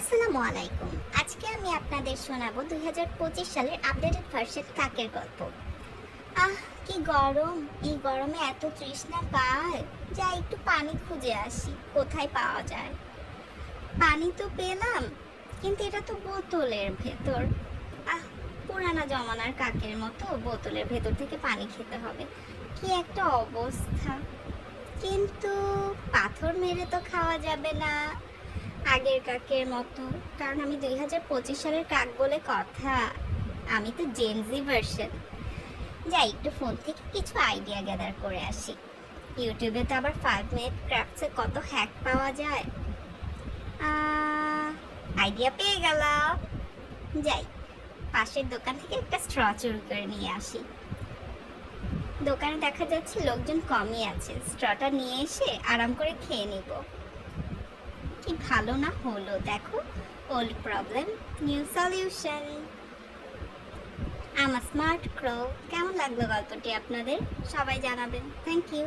আসসালামু আলাইকুম। আজকে আমি আপনাদের শোনাবো 2025 সালের আপডেটেড ভার্সন কাকের গল্প। আহ, কি গরম! এই গরমে এত তৃষ্ণা পায়। যাই একটু পানি খুঁজে আসি, কোথায় পাওয়া যায়। পানি তো পেলাম, কিন্তু এটা তো বোতলের ভেতর। আহ, পুরানা জমানার কাকের মতো বোতলের ভেতর থেকে পানি খেতে হবে। কি একটা অবস্থা! কিন্তু পাথর মেরে তো খাওয়া যাবে না আগের কাকের মতো, কারণ আমি 2025 সালের কাক বলে কথা। আমি তো জেনজি ভার্সন। যাই একটু ফোন থেকে কিছু আইডিয়া গ্যাদার করে আসি। ইউটিউবে তো আবার 5 মিনিট ক্রাফটসে কত হ্যাক পাওয়া যায়। আইডিয়া পেয়ে গেলাম। যাই পাশের দোকান থেকে একটা স্ট্র চুরি করে নিয়ে আসি। দোকানে দেখা যাচ্ছে লোকজন কমই আছে, স্ট্রটা নিয়ে এসে আরাম করে খেয়ে নিব। কি ভালো না হলো, দেখো, ওল্ড প্রবলেম নিউ সলিউশন। আম স্মার্ট ক্রো। কেমন লাগলো গল্পটি আপনাদের? সবাই জানাবেন। Thank you.